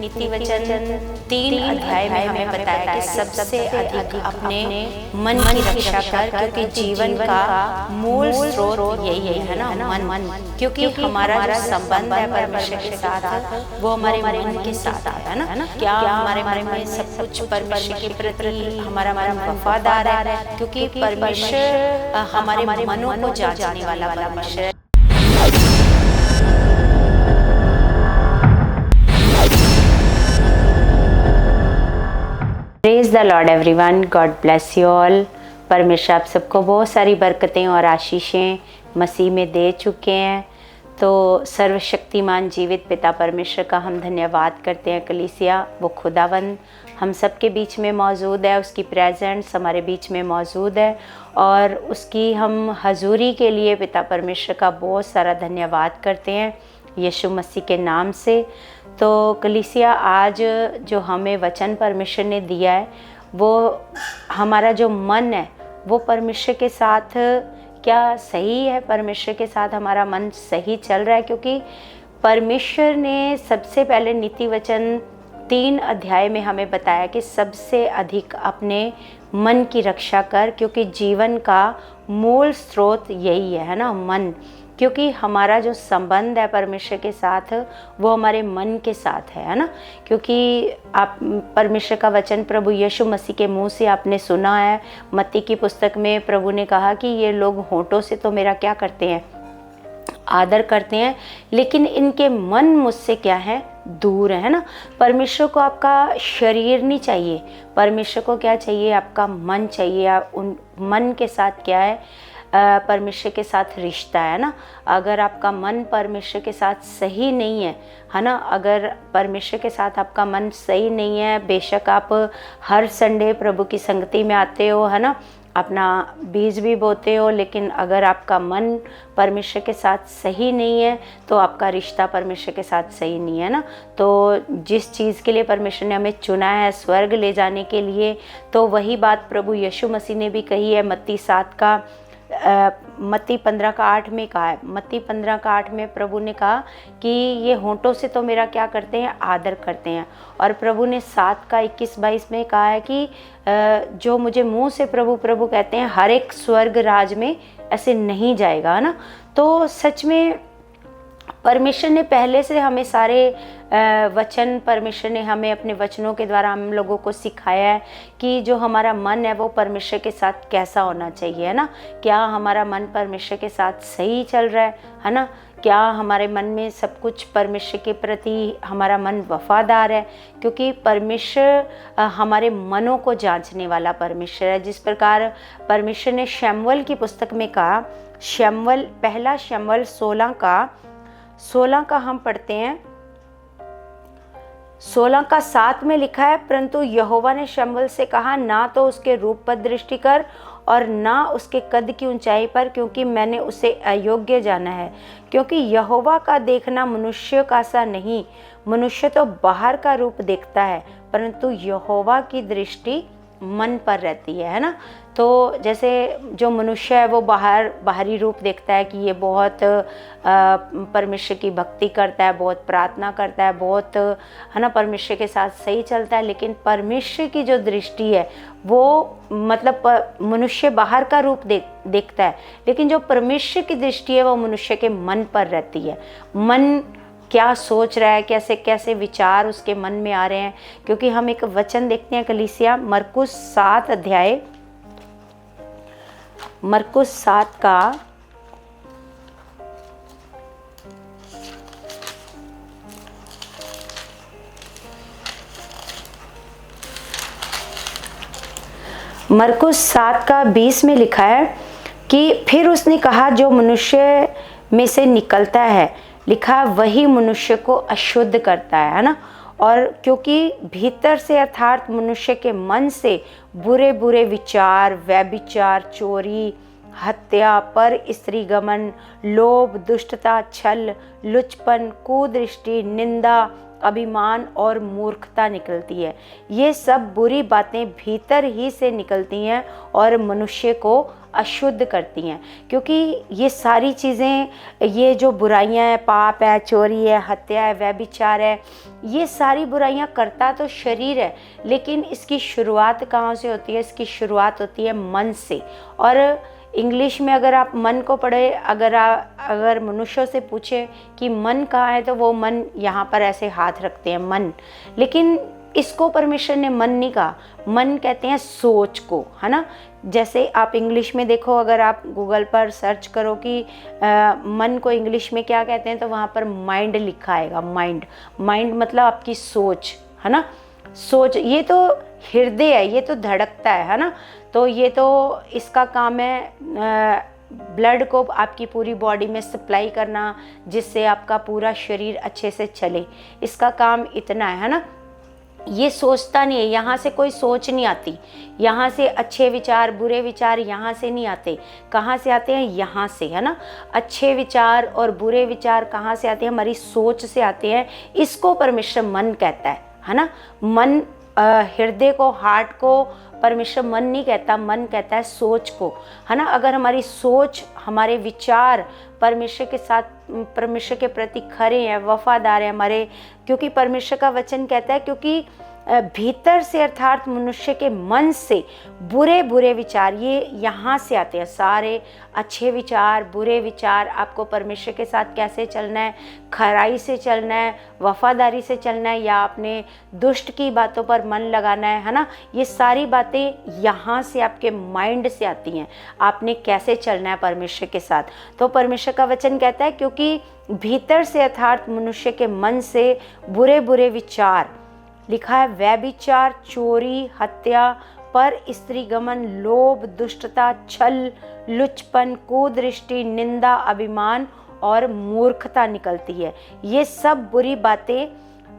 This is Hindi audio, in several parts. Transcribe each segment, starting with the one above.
नीति वचन 3 अध्याय में हमें बताया कि सबसे अधिक अपने मन की रक्षा कर, क्योंकि जीवन का मूल स्रोत यही है ना, मन। क्योंकि हमारा जो संबंध है परमेश्वर के साथ वो हमारे मन के साथ है ना। क्या हमारे मन में सब कुछ परमेश्वर के प्रति हमारा मन वफादार है, क्योंकि परमेश्वर हमारे मनों को जांचने वाला परमेश्वर है। Praise the Lord everyone, God bless you all. परमेश्वर आप सबको बहुत सारी बरकतें और आशीषें मसीह में दे चुके हैं। तो सर्वशक्तिमान जीवित पिता परमेश्वर का हम धन्यवाद करते हैं। कलीसिया वो खुदावंद हम सब के बीच में मौजूद है, उसकी प्रेजेंस हमारे बीच में मौजूद है और उसकी हम हजूरी के लिए पिता परमेश्वर का बहुत सारा धन्यवाद करते हैं यीशु मसीह के नाम से। तो कलीसिया आज जो हमें वचन परमेश्वर ने दिया है वो हमारा जो मन है वो परमेश्वर के साथ क्या सही है, परमेश्वर के साथ हमारा मन सही चल रहा है, क्योंकि परमेश्वर ने सबसे पहले नीति वचन 3 अध्याय में हमें बताया कि सबसे अधिक अपने मन की रक्षा कर, क्योंकि जीवन का मूल स्रोत यही है ना, मन। क्योंकि हमारा जो संबंध है परमेश्वर के साथ वो हमारे मन के साथ है ना। क्योंकि आप परमेश्वर का वचन प्रभु यीशु मसीह के मुंह से आपने सुना है, मत्ती की पुस्तक में प्रभु ने कहा कि ये लोग होठों से तो मेरा क्या करते हैं, आदर करते हैं, लेकिन इनके मन मुझसे क्या है, दूर है ना। परमेश्वर को आपका शरीर नहीं चाहिए, परमेश्वर को क्या चाहिए, आपका मन चाहिए। आप उन मन के साथ क्या है, परमेश्वर के साथ रिश्ता है ना। अगर आपका मन परमेश्वर के साथ सही नहीं है ना, अगर परमेश्वर के साथ आपका मन सही नहीं है, बेशक आप हर संडे प्रभु की संगति में आते हो है ना, अपना बीज भी बोते हो, लेकिन अगर आपका मन परमेश्वर के साथ सही नहीं है तो आपका रिश्ता परमेश्वर के साथ सही नहीं है ना। तो जिस चीज़ के लिए परमेश्वर ने हमें चुना है स्वर्ग ले जाने के लिए, तो वही बात प्रभु यीशु मसीह ने भी कही है। मत्ती 15:8 में कहा है, मत्ती 15:8 में प्रभु ने कहा कि ये होंठों से तो मेरा क्या करते हैं, आदर करते हैं। और प्रभु ने 7:21-22 में कहा है कि जो मुझे मुंह से प्रभु प्रभु कहते हैं हर एक स्वर्ग राज में ऐसे नहीं जाएगा ना। तो सच में परमेश्वर ने पहले से हमें सारे वचन, परमेश्वर ने हमें अपने वचनों के द्वारा हम लोगों को सिखाया है कि जो हमारा मन है वो परमेश्वर के साथ कैसा होना चाहिए है ना। क्या हमारा मन परमेश्वर के साथ सही चल रहा है ना। क्या हमारे मन में सब कुछ परमेश्वर के प्रति हमारा मन वफादार है, क्योंकि परमेश्वर हमारे मनों को जांचने वाला परमेश्वर है। जिस प्रकार परमेश्वर ने शमूएल की पुस्तक में कहा, पहला शमूएल 16 का हम पढ़ते हैं, 16:7 में लिखा है, परंतु यहोवा ने शमूएल से कहा, ना तो उसके रूप पर दृष्टि कर और ना उसके कद की ऊंचाई पर, क्योंकि मैंने उसे अयोग्य जाना है। क्योंकि यहोवा का देखना मनुष्य का सा नहीं, मनुष्य तो बाहर का रूप देखता है, परंतु यहोवा की दृष्टि मन पर रहती है ना। तो जैसे जो मनुष्य है वो बाहरी रूप देखता है कि ये बहुत परमेश्वर की भक्ति करता है, बहुत प्रार्थना करता है, बहुत है ना परमेश्वर के साथ सही चलता है, लेकिन परमेश्वर की जो दृष्टि है वो मतलब मनुष्य बाहर का रूप देखता है, लेकिन जो परमेश्वर की दृष्टि है वो मनुष्य के मन पर रहती है। मन क्या सोच रहा है, कैसे कैसे विचार उसके मन में आ रहे हैं। क्योंकि हम एक वचन देखते हैं कलीसिया, मरकुस 7 अध्याय, मरकुस 7 का 20 में लिखा है कि फिर उसने कहा, जो मनुष्य में से निकलता है, लिखा वही मनुष्य को अशुद्ध करता है ना। और क्योंकि भीतर से अर्थात मनुष्य के मन से बुरे बुरे विचार, व्यभिचार, चोरी, हत्या, पर स्त्री गमन, लोभ, दुष्टता, छल, लुचपन, कुदृष्टि, निंदा, अभिमान और मूर्खता निकलती है। ये सब बुरी बातें भीतर ही से निकलती हैं और मनुष्य को अशुद्ध करती हैं, क्योंकि ये सारी चीज़ें, ये जो बुराइयां हैं, पाप है, चोरी है, हत्या है, व्यभिचार है, ये सारी बुराइयां करता तो शरीर है, लेकिन इसकी शुरुआत कहाँ से होती है? इसकी शुरुआत होती है मन से। और इंग्लिश में अगर आप मन को पढ़े, अगर मनुष्यों से पूछे कि मन कहाँ है, तो वो मन यहाँ पर ऐसे हाथ रखते हैं, मन। लेकिन इसको परमेश्वर ने मन नहीं कहा, मन कहते हैं सोच को, है ना। जैसे आप इंग्लिश में देखो, अगर आप गूगल पर सर्च करो कि मन को इंग्लिश में क्या कहते हैं, तो वहाँ पर माइंड लिखा आएगा। माइंड मतलब आपकी सोच, है ना। सोच, ये तो हृदय है, ये तो धड़कता है ना। तो ये तो इसका काम है ब्लड को आपकी पूरी बॉडी में सप्लाई करना, जिससे आपका पूरा शरीर अच्छे से चले। इसका काम इतना है ना। ये सोचता नहीं है, यहाँ से कोई सोच नहीं आती, यहाँ से अच्छे विचार बुरे विचार यहाँ से नहीं आते। कहाँ से आते हैं? यहाँ से, है ना। अच्छे विचार और बुरे विचार कहाँ से आते हैं? हमारी सोच से आते हैं। इसको परमेश्वर मन कहता है ना। मन, हृदय को, हार्ट को परमेश्वर मन नहीं कहता, मन कहता है सोच को, है ना। अगर हमारी सोच, हमारे विचार परमेश्वर के साथ, परमेश्वर के प्रति खरे हैं, वफादार हैं हमारे, क्योंकि परमेश्वर का वचन कहता है, क्योंकि भीतर से अर्थात मनुष्य के मन से बुरे बुरे विचार ये यहाँ से आते हैं। सारे अच्छे विचार बुरे विचार, आपको परमेश्वर के साथ कैसे चलना है, खराई से चलना है, वफादारी से चलना है, या अपने दुष्ट की बातों पर मन लगाना है ना। ये सारी बातें यहाँ से, आपके माइंड से आती हैं। आपने कैसे चलना है परमेश्वर के साथ। तो परमेश्वर का वचन कहता है, क्योंकि भीतर से अर्थात मनुष्य के मन से बुरे बुरे विचार, लिखा है व्यभिचार, चोरी, हत्या, पर स्त्रीगमन, लोभ, दुष्टता, छल, लुचपन, कुदृष्टि, निंदा, अभिमान और मूर्खता निकलती है। ये सब बुरी बातें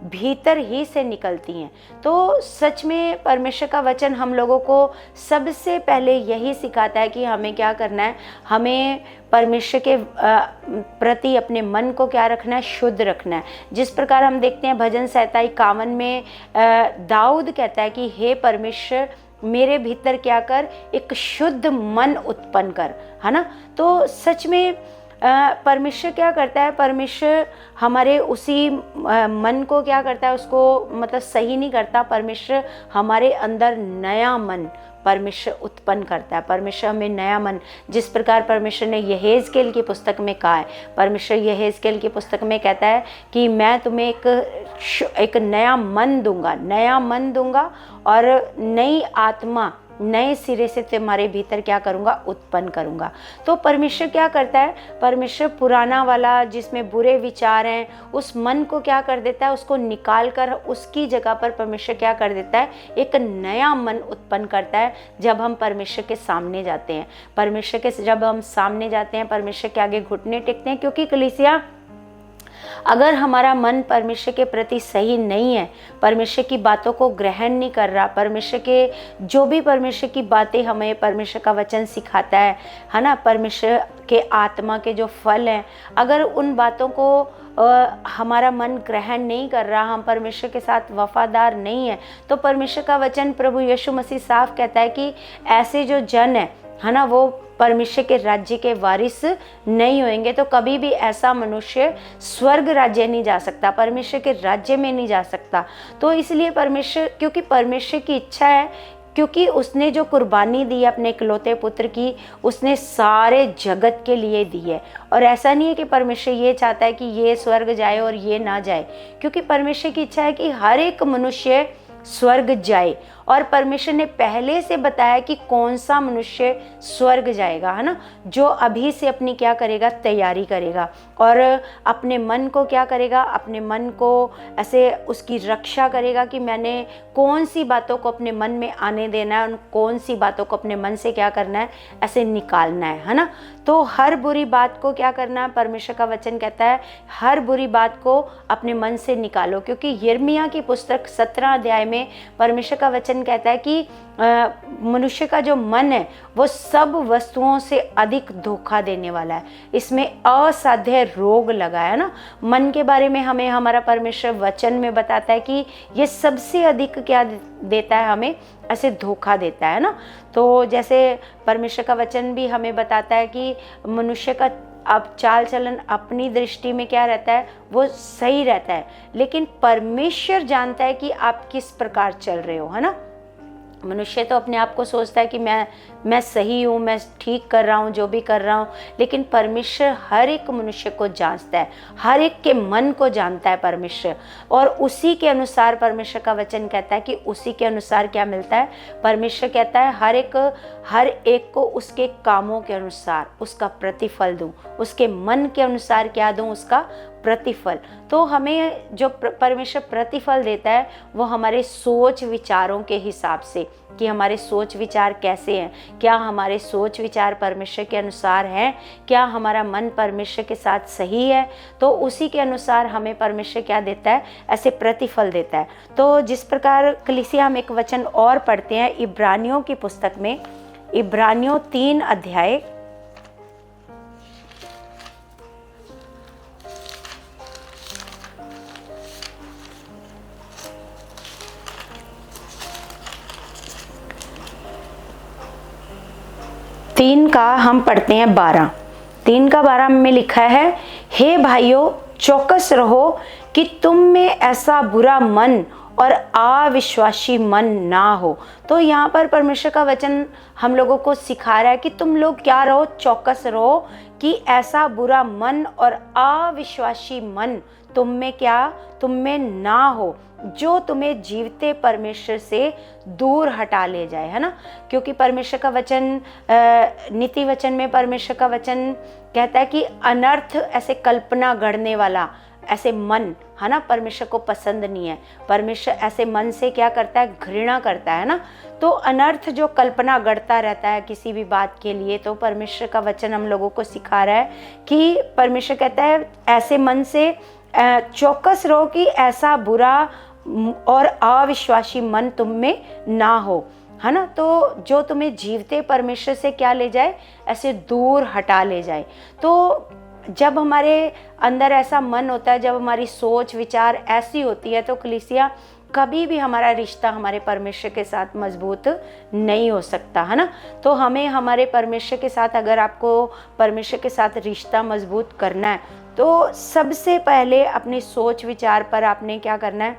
भीतर ही से निकलती हैं। तो सच में परमेश्वर का वचन हम लोगों को सबसे पहले यही सिखाता है कि हमें क्या करना है। हमें परमेश्वर के प्रति अपने मन को क्या रखना है? शुद्ध रखना है। जिस प्रकार हम देखते हैं भजन संहिता 51 में दाऊद कहता है कि हे परमेश्वर, मेरे भीतर क्या कर? एक शुद्ध मन उत्पन्न कर, है ना। तो सच में परमेश्वर क्या करता है? परमेश्वर हमारे उसी मन को क्या करता है? उसको मतलब सही नहीं करता। परमेश्वर हमारे अंदर नया मन परमेश्वर उत्पन्न करता है। परमेश्वर हमें नया मन, जिस प्रकार परमेश्वर ने यहेजकेल की पुस्तक में कहा है, परमेश्वर यहेजकेल की पुस्तक में कहता है कि मैं तुम्हें एक नया मन दूंगा और नई आत्मा नए सिरे से तुम्हारे भीतर क्या करूँगा? उत्पन्न करूँगा। तो परमेश्वर क्या करता है? परमेश्वर पुराना वाला जिसमें बुरे विचार हैं, उस मन को क्या कर देता है? उसको निकाल कर उसकी जगह पर परमेश्वर क्या कर देता है? एक नया मन उत्पन्न करता है। जब हम परमेश्वर के सामने जाते हैं, जब हम सामने जाते हैं, परमेश्वर के आगे घुटने टेकते हैं, क्योंकि कलीसिया, अगर हमारा मन परमेश्वर के प्रति सही नहीं है, परमेश्वर की बातों को ग्रहण नहीं कर रहा, परमेश्वर के जो भी परमेश्वर की बातें हमें परमेश्वर का वचन सिखाता है ना, परमेश्वर के आत्मा के जो फल हैं, अगर उन बातों को हमारा मन ग्रहण नहीं कर रहा, हम परमेश्वर के साथ वफादार नहीं है, तो परमेश्वर का वचन प्रभु यीशु मसीह साफ कहता है कि ऐसे जो जन है ना, वो परमेश्वर के राज्य के वारिस नहीं होंगे। तो कभी भी ऐसा मनुष्य स्वर्ग राज्य नहीं जा सकता, परमेश्वर के राज्य में नहीं जा सकता। तो इसलिए परमेश्वर, क्योंकि परमेश्वर की इच्छा है, क्योंकि उसने जो कुर्बानी दी है अपने इकलौते पुत्र की, उसने सारे जगत के लिए दी है। और ऐसा नहीं है कि परमेश्वर ये चाहता है कि ये स्वर्ग जाए और ये ना जाए, क्योंकि परमेश्वर की इच्छा है कि हर एक मनुष्य स्वर्ग जाए। और परमेश्वर ने पहले से बताया कि कौन सा मनुष्य स्वर्ग जाएगा, है ना, जो अभी से अपनी क्या करेगा? तैयारी करेगा और अपने मन को क्या करेगा? अपने मन को ऐसे उसकी रक्षा करेगा कि मैंने कौन सी बातों को अपने मन में आने देना है और कौन सी बातों को अपने मन से क्या करना है? ऐसे निकालना है ना। तो हर बुरी बात को क्या करना है? परमेश्वर का वचन कहता है हर बुरी बात को अपने मन से निकालो, क्योंकि यिर्मयाह की पुस्तक 17 अध्याय में परमेश्वर का वचन वचन कहता है कि मनुष्य का जो मन है वो सब वस्तुओं से अधिक धोखा देने वाला है, इसमें असाध्य रोग लगा है ना। मन के बारे में हमें हमारा परमेश्वर वचन में बताता है कि ये सबसे अधिक क्या देता है, हमें ऐसे धोखा देता है ना। तो जैसे परमेश्वर का वचन भी हमें बताता है कि मनुष्य का अब चाल चलन अपनी दृष्टि में क्या रहता है, वो सही रहता है, लेकिन परमेश्वर जानता है कि आप किस प्रकार चल रहे हो, है ना। मनुष्य तो अपने आप को सोचता है कि मैं सही हूँ, मैं ठीक कर रहा हूँ, जो भी कर रहा हूँ, लेकिन परमेश्वर हर एक मनुष्य को जांचता है, हर एक के मन को जानता है परमेश्वर, और उसी के अनुसार परमेश्वर का वचन कहता है कि उसी के अनुसार क्या मिलता है। परमेश्वर कहता है हर एक को उसके कामों के अनुसार उसका प्रतिफल दूँ, उसके मन के अनुसार क्या दूँ, उसका प्रतिफल। तो हमें जो परमेश्वर प्रतिफल देता है वो हमारे सोच विचारों के हिसाब से, कि हमारे सोच विचार कैसे हैं, क्या हमारे सोच विचार परमेश्वर के अनुसार हैं, क्या हमारा मन परमेश्वर के साथ सही है, तो उसी के अनुसार हमें परमेश्वर क्या देता है, ऐसे प्रतिफल देता है। तो जिस प्रकार कलीसिया हम एक वचन और पढ़ते हैं इब्रानियों की पुस्तक में, इब्रानियों 3 अध्याय 3 का हम पढ़ते हैं 12। 3 का 12 में लिखा है, हे भाइयों चौकस रहो कि तुम में ऐसा बुरा मन और अविश्वासी मन ना हो। तो यहाँ पर परमेश्वर का वचन हम लोगों को सिखा रहा है कि तुम लोग क्या रहो, चौकस रहो कि ऐसा बुरा मन और अविश्वासी मन तुम में ना हो, जो तुम्हें जीवते परमेश्वर से दूर हटा ले जाए, है ना। क्योंकि परमेश्वर का वचन, नीति वचन में परमेश्वर का वचन कहता है कि अनर्थ, ऐसे कल्पना गढ़ने वाला ऐसे मन, है ना, परमेश्वर को पसंद नहीं है। परमेश्वर ऐसे मन से क्या करता है, घृणा करता है ना। तो अनर्थ जो कल्पना गढ़ता रहता है किसी भी बात के लिए, तो परमेश्वर का वचन हम लोगों को सिखा रहा है कि परमेश्वर कहता है ऐसे मन से चौकस रहो कि ऐसा बुरा और अविश्वासी मन तुम में ना हो, है ना। तो जो तुम्हें जीवते परमेश्वर से क्या ले जाए, ऐसे दूर हटा ले जाए। तो जब हमारे अंदर ऐसा मन होता है, जब हमारी सोच विचार ऐसी होती है, तो कलीसिया कभी भी हमारा रिश्ता हमारे परमेश्वर के साथ मजबूत नहीं हो सकता, है ना। तो हमें हमारे परमेश्वर के साथ, अगर आपको परमेश्वर के साथ रिश्ता मजबूत करना है, तो सबसे पहले अपनी सोच विचार पर आपने क्या करना है,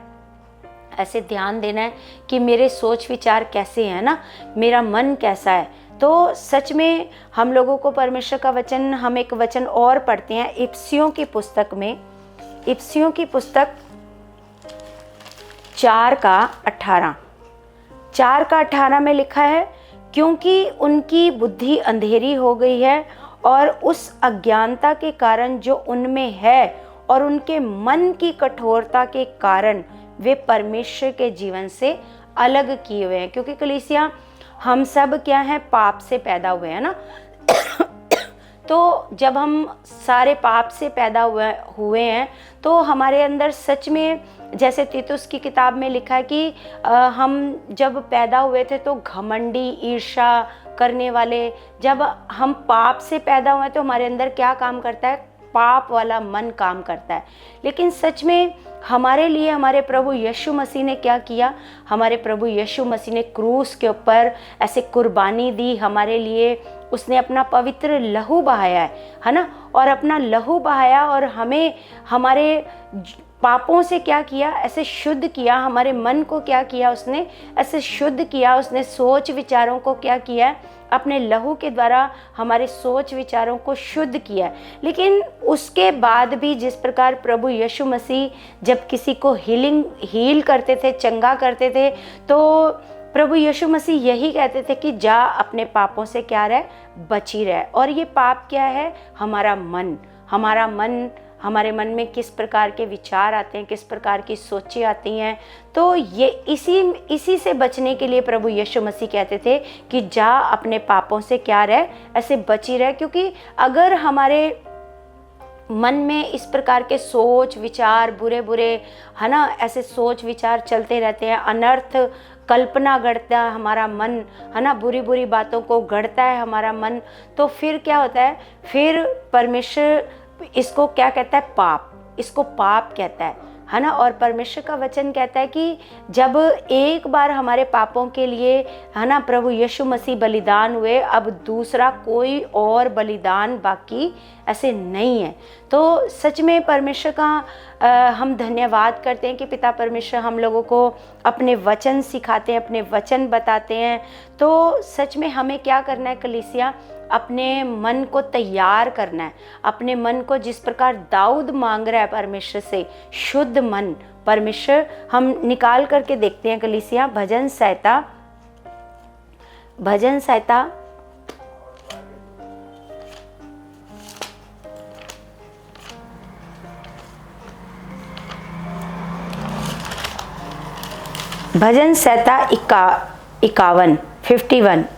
ऐसे ध्यान देना है कि मेरे सोच विचार कैसे हैं ना, मेरा मन कैसा है। तो सच में हम लोगों को परमेश्वर का वचन, हम एक वचन और पढ़ते हैं इफिसियों की पुस्तक में, इफिसियों की पुस्तक 4 का 18 में लिखा है, क्योंकि उनकी बुद्धि अंधेरी हो गई है और उस अज्ञानता के कारण जो उनमें है और उनके मन की कठोरता के कारण वे परमेश्वर के जीवन से अलग किए हुए हैं। क्योंकि कलीसिया हम सब क्या हैं, पाप से पैदा हुए हैं ना। तो जब हम सारे पाप से पैदा हुए हैं, तो हमारे अंदर सच में, जैसे तीतुस की किताब में लिखा है कि हम जब पैदा हुए थे तो घमंडी, ईर्ष्या करने वाले, जब हम पाप से पैदा हुए तो हमारे अंदर क्या काम करता है, पाप वाला मन काम करता है। लेकिन सच में हमारे लिए हमारे प्रभु यीशु मसीह ने क्या किया, हमारे प्रभु यीशु मसीह ने क्रूस के ऊपर ऐसे कुर्बानी दी हमारे लिए। उसने अपना पवित्र लहू बहाया है ना, और अपना लहू बहाया और हमें हमारे पापों से क्या किया, ऐसे शुद्ध किया। हमारे मन को क्या किया, उसने ऐसे शुद्ध किया। उसने सोच विचारों को क्या किया, अपने लहू के द्वारा हमारे सोच विचारों को शुद्ध किया। लेकिन उसके बाद भी जिस प्रकार प्रभु यीशु मसीह जब किसी को हील करते थे, चंगा करते थे, तो प्रभु यीशु मसीह यही कहते थे कि जा अपने पापों से क्या रह, बची रह। और ये पाप क्या है, हमारा मन। हमारे मन में किस प्रकार के विचार आते हैं, किस प्रकार की सोचें आती हैं। तो ये इसी से बचने के लिए प्रभु यीशु मसीह कहते थे कि जा अपने पापों से क्या रह, ऐसे बची रह। क्योंकि अगर हमारे मन में इस प्रकार के सोच विचार बुरे बुरे, है ना, ऐसे सोच विचार चलते रहते हैं, अनर्थ कल्पना गढ़ता है हमारा मन, है ना, बुरी बुरी बातों को गढ़ता है हमारा मन, तो फिर क्या होता है, फिर परमेश्वर इसको क्या कहता है, पाप, इसको पाप कहता है ना। और परमेश्वर का वचन कहता है कि जब एक बार हमारे पापों के लिए, है ना, प्रभु यीशु मसीह बलिदान हुए, अब दूसरा कोई और बलिदान बाकी ऐसे नहीं है। तो सच में परमेश्वर का हम धन्यवाद करते हैं कि पिता परमेश्वर हम लोगों को अपने वचन सिखाते हैं, अपने वचन बताते हैं। तो सच में हमें क्या करना है कलीसिया, अपने मन को तैयार करना है, अपने मन को जिस प्रकार दाऊद मांग रहा है परमेश्वर से, शुद्ध मन। परमेश्वर हम निकाल करके देखते हैं कलीसिया, भजन संहिता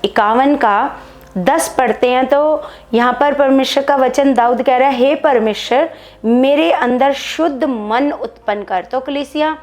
51 का 10 पढ़ते हैं। तो यहाँ पर परमेश्वर का वचन दाऊद कह रहा है, हे परमेश्वर मेरे अंदर शुद्ध मन उत्पन्न कर। तो कलीसिया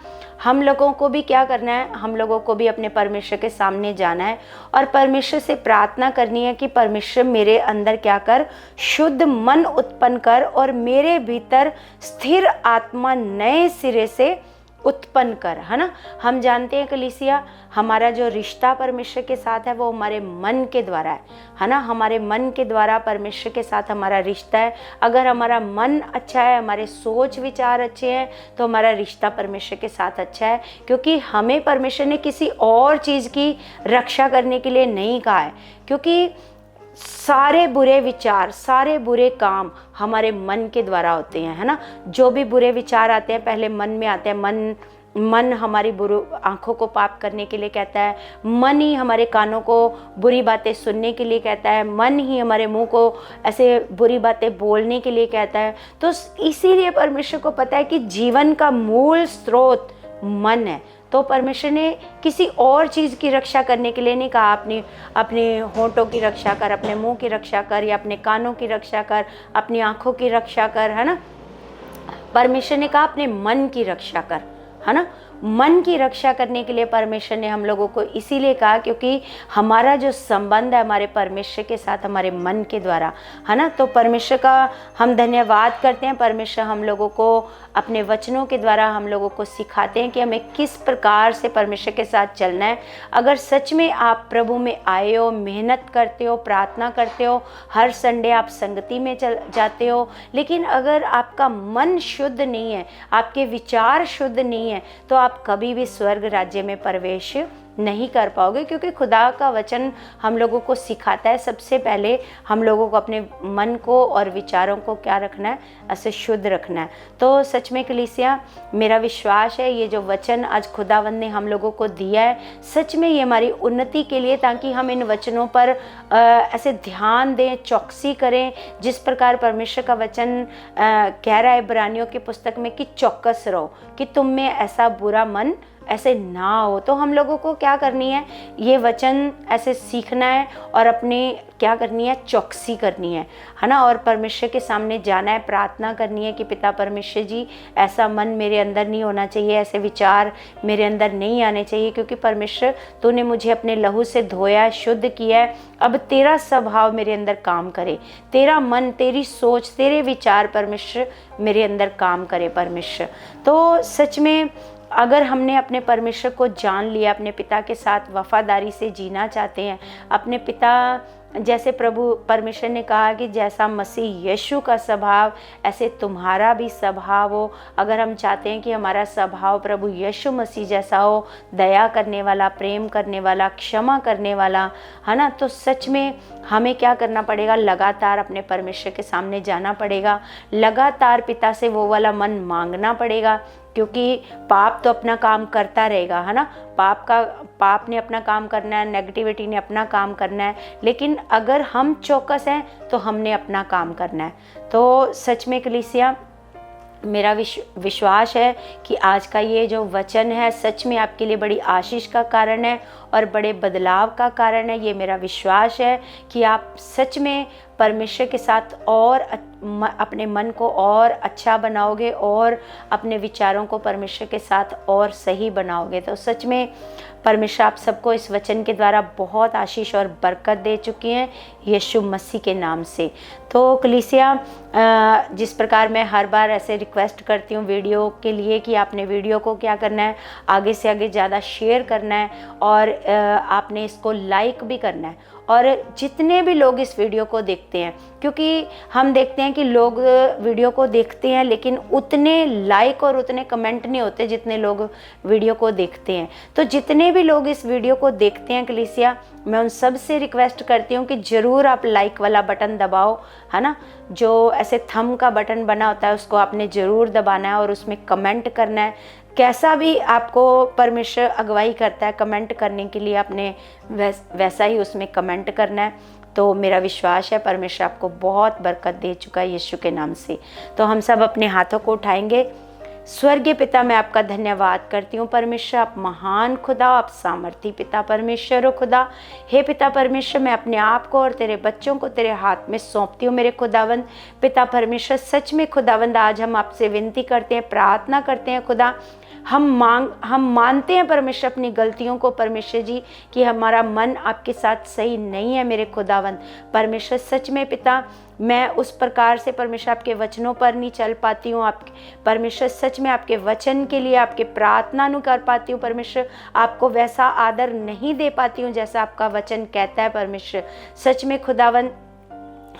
हम लोगों को भी क्या करना है, हम लोगों को भी अपने परमेश्वर के सामने जाना है और परमेश्वर से प्रार्थना करनी है कि परमेश्वर मेरे अंदर क्या कर, शुद्ध मन उत्पन्न कर और मेरे भीतर स्थिर आत्मा नए सिरे से उत्पन्न कर, है ना। हम जानते हैं कलीसिया, हमारा जो रिश्ता परमेश्वर के साथ है वो हमारे मन के द्वारा है ना। हमारे मन के द्वारा परमेश्वर के साथ हमारा रिश्ता है। अगर हमारा मन अच्छा है, हमारे सोच विचार अच्छे हैं, तो हमारा रिश्ता परमेश्वर के साथ अच्छा है, क्योंकि हमें परमेश्वर ने किसी और चीज़ की रक्षा करने के लिए नहीं कहा है। क्योंकि सारे बुरे विचार, सारे बुरे काम हमारे मन के द्वारा होते हैं, है ना। जो भी बुरे विचार आते हैं पहले मन में आते हैं। मन हमारी बुरी आँखों को पाप करने के लिए कहता है, मन ही हमारे कानों को बुरी बातें सुनने के लिए कहता है, मन ही हमारे मुंह को ऐसे बुरी बातें बोलने के लिए कहता है। तो इसीलिए परमेश्वर को पता है कि जीवन का मूल स्रोत मन है। तो परमेश्वर ने किसी और चीज़ की रक्षा करने के लिए नहीं कहा, अपने होंठों की रक्षा कर, अपने मुंह की रक्षा कर, या अपने कानों की रक्षा कर, अपनी आँखों की रक्षा कर, है ना। परमेश्वर ने कहा अपने मन की रक्षा कर, है ना। मन की रक्षा करने के लिए परमेश्वर ने हम लोगों को इसीलिए कहा क्योंकि हमारा जो संबंध है हमारे परमेश्वर के साथ हमारे मन के द्वारा, है ना। तो परमेश्वर का हम धन्यवाद करते हैं। परमेश्वर हम लोगों को अपने वचनों के द्वारा हम लोगों को सिखाते हैं कि हमें किस प्रकार से परमेश्वर के साथ चलना है। अगर सच में आप प्रभु में आए हो, मेहनत करते हो, प्रार्थना करते हो, हर संडे आप संगति में जाते हो, लेकिन अगर आपका मन शुद्ध नहीं है, आपके विचार शुद्ध नहीं है, तो आप कभी भी स्वर्ग राज्य में प्रवेश नहीं कर पाओगे। क्योंकि खुदा का वचन हम लोगों को सिखाता है सबसे पहले हम लोगों को अपने मन को और विचारों को क्या रखना है, ऐसे शुद्ध रखना है। तो सच में कलीसिया मेरा विश्वास है ये जो वचन आज खुदावंद ने हम लोगों को दिया है, सच में ये हमारी उन्नति के लिए, ताकि हम इन वचनों पर ऐसे ध्यान दें, चौकसी करें। जिस प्रकार परमेश्वर का वचन कह रहा है इब्रानियों की पुस्तक में कि चौकस रहो कि तुम में ऐसा बुरा मन ऐसे ना हो। तो हम लोगों को क्या करनी है, ये वचन ऐसे सीखना है और अपनी क्या करनी है, चौकसी करनी है ना। और परमेश्वर के सामने जाना है, प्रार्थना करनी है कि पिता परमेश्वर जी ऐसा मन मेरे अंदर नहीं होना चाहिए, ऐसे विचार मेरे अंदर नहीं आने चाहिए, क्योंकि परमेश्वर तूने मुझे अपने लहू से धोया, शुद्ध किया है। अब तेरा स्वभाव मेरे अंदर काम करे, तेरा मन, तेरी सोच, तेरे विचार परमेश्वर मेरे अंदर काम करे परमेश्वर। तो सच में अगर हमने अपने परमेश्वर को जान लिया, अपने पिता के साथ वफादारी से जीना चाहते हैं, अपने पिता जैसे प्रभु परमेश्वर ने कहा कि जैसा मसीह यीशु का स्वभाव ऐसे तुम्हारा भी स्वभाव हो। अगर हम चाहते हैं कि हमारा स्वभाव प्रभु यीशु मसीह जैसा हो, दया करने वाला, प्रेम करने वाला, क्षमा करने वाला, है ना, तो सच में हमें क्या करना पड़ेगा, लगातार अपने परमेश्वर के सामने जाना पड़ेगा, लगातार पिता से वो वाला मन मांगना पड़ेगा। क्योंकि पाप तो अपना काम करता रहेगा, है ना। पाप ने अपना काम करना है, नेगेटिविटी ने अपना काम करना है, लेकिन अगर हम चौकस हैं तो हमने अपना काम करना है। तो सच में कलीसिया मेरा विश्वास है कि आज का ये जो वचन है सच में आपके लिए बड़ी आशीष का कारण है और बड़े बदलाव का कारण है। ये मेरा विश्वास है कि आप सच में परमेश्वर के साथ और अपने मन को और अच्छा बनाओगे और अपने विचारों को परमेश्वर के साथ और सही बनाओगे। तो सच में परमेश्वर आप सबको इस वचन के द्वारा बहुत आशीष और बरकत दे चुकी हैं यीशु मसीह के नाम से। तो कलीसिया, जिस प्रकार मैं हर बार ऐसे रिक्वेस्ट करती हूँ वीडियो के लिए कि आपने वीडियो को क्या करना है, आगे से आगे ज़्यादा शेयर करना है और आपने इसको लाइक भी करना है। और जितने भी लोग इस वीडियो को देखते हैं, क्योंकि हम देखते हैं कि लोग वीडियो को देखते हैं लेकिन उतने लाइक और उतने कमेंट नहीं होते जितने लोग वीडियो को देखते हैं। तो जितने भी लोग इस वीडियो को देखते हैं कलीसिया, मैं उन सब से रिक्वेस्ट करती हूँ कि ज़रूर आप लाइक वाला बटन दबाओ, है ना। जो ऐसे थंब का बटन बना होता है उसको आपने ज़रूर दबाना है और उसमें कमेंट करना है। कैसा भी आपको परमेश्वर अगुवाई करता है कमेंट करने के लिए, आपने वैसा ही उसमें कमेंट करना है। तो मेरा विश्वास है परमेश्वर आपको बहुत बरकत दे चुका है यीशु के नाम से। तो हम सब अपने हाथों को उठाएंगे। स्वर्गीय पिता, मैं आपका धन्यवाद करती हूँ परमेश्वर, आप महान खुदा, आप सामर्थी पिता परमेश्वर हो खुदा। हे पिता परमेश्वर, मैं अपने आप को और तेरे बच्चों को तेरे हाथ में सौंपती हूँ मेरे खुदावंद। पिता परमेश्वर, सच में खुदावंद आज हम आपसे विनती करते हैं, प्रार्थना करते हैं खुदा। हम मानते हैं परमेश्वर अपनी गलतियों को परमेश्वर जी, कि हमारा मन आपके साथ सही नहीं है मेरे खुदावंद। परमेश्वर सच में पिता, मैं उस प्रकार से परमेश्वर आपके वचनों पर नहीं चल पाती हूँ। आप परमेश्वर सच में आपके वचन के लिए आपके प्रार्थना नहीं कर पाती हूँ परमेश्वर, आपको वैसा आदर नहीं दे पाती हूँ जैसा आपका वचन कहता है परमेश्वर। सच में खुदावंद,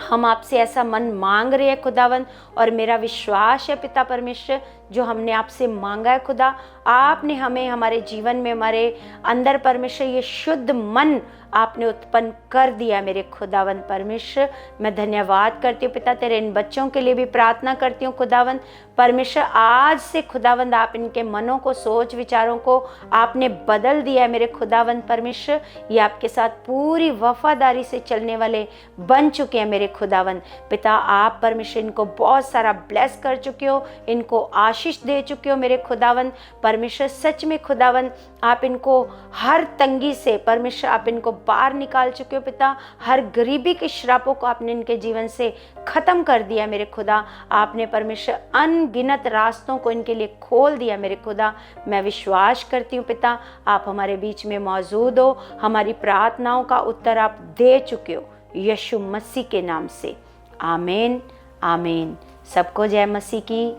हम आपसे ऐसा मन मांग रहे हैं खुदावंद, और मेरा विश्वास है पिता परमेश्वर, जो हमने आपसे मांगा है खुदा, आपने हमें हमारे जीवन में, हमारे अंदर परमेश्वर ये शुद्ध मन आपने उत्पन्न कर दिया मेरे खुदावंद परमेश्वर। मैं धन्यवाद करती हूँ पिता, तेरे इन बच्चों के लिए भी प्रार्थना करती हूँ खुदावंद परमेश्वर। आज से खुदावंद आप इनके मनों को, सोच विचारों को आपने बदल दिया है मेरे खुदावंद परमेश्वर। ये आपके साथ पूरी वफादारी से चलने वाले बन चुके हैं मेरे खुदावंद पिता। आप परमेश्वर इनको बहुत सारा ब्लेस कर चुके हो, इनको आशीष दे चुके हो मेरे खुदावंद परमेश्वर। सच में खुदावंद, आप इनको हर तंगी से परमेश्वर आप इनको बाहर निकाल चुके हो पिता। हर गरीबी के श्रापों को आपने इनके जीवन से खत्म कर दिया मेरे खुदा। आपने परमेश्वर अनगिनत रास्तों को इनके लिए खोल दिया मेरे खुदा। मैं विश्वास करती हूँ पिता, आप हमारे बीच में मौजूद हो, हमारी प्रार्थनाओं का उत्तर आप दे चुके हो यीशु मसीह के नाम से। आमीन आमीन। सबको जय मसीह की।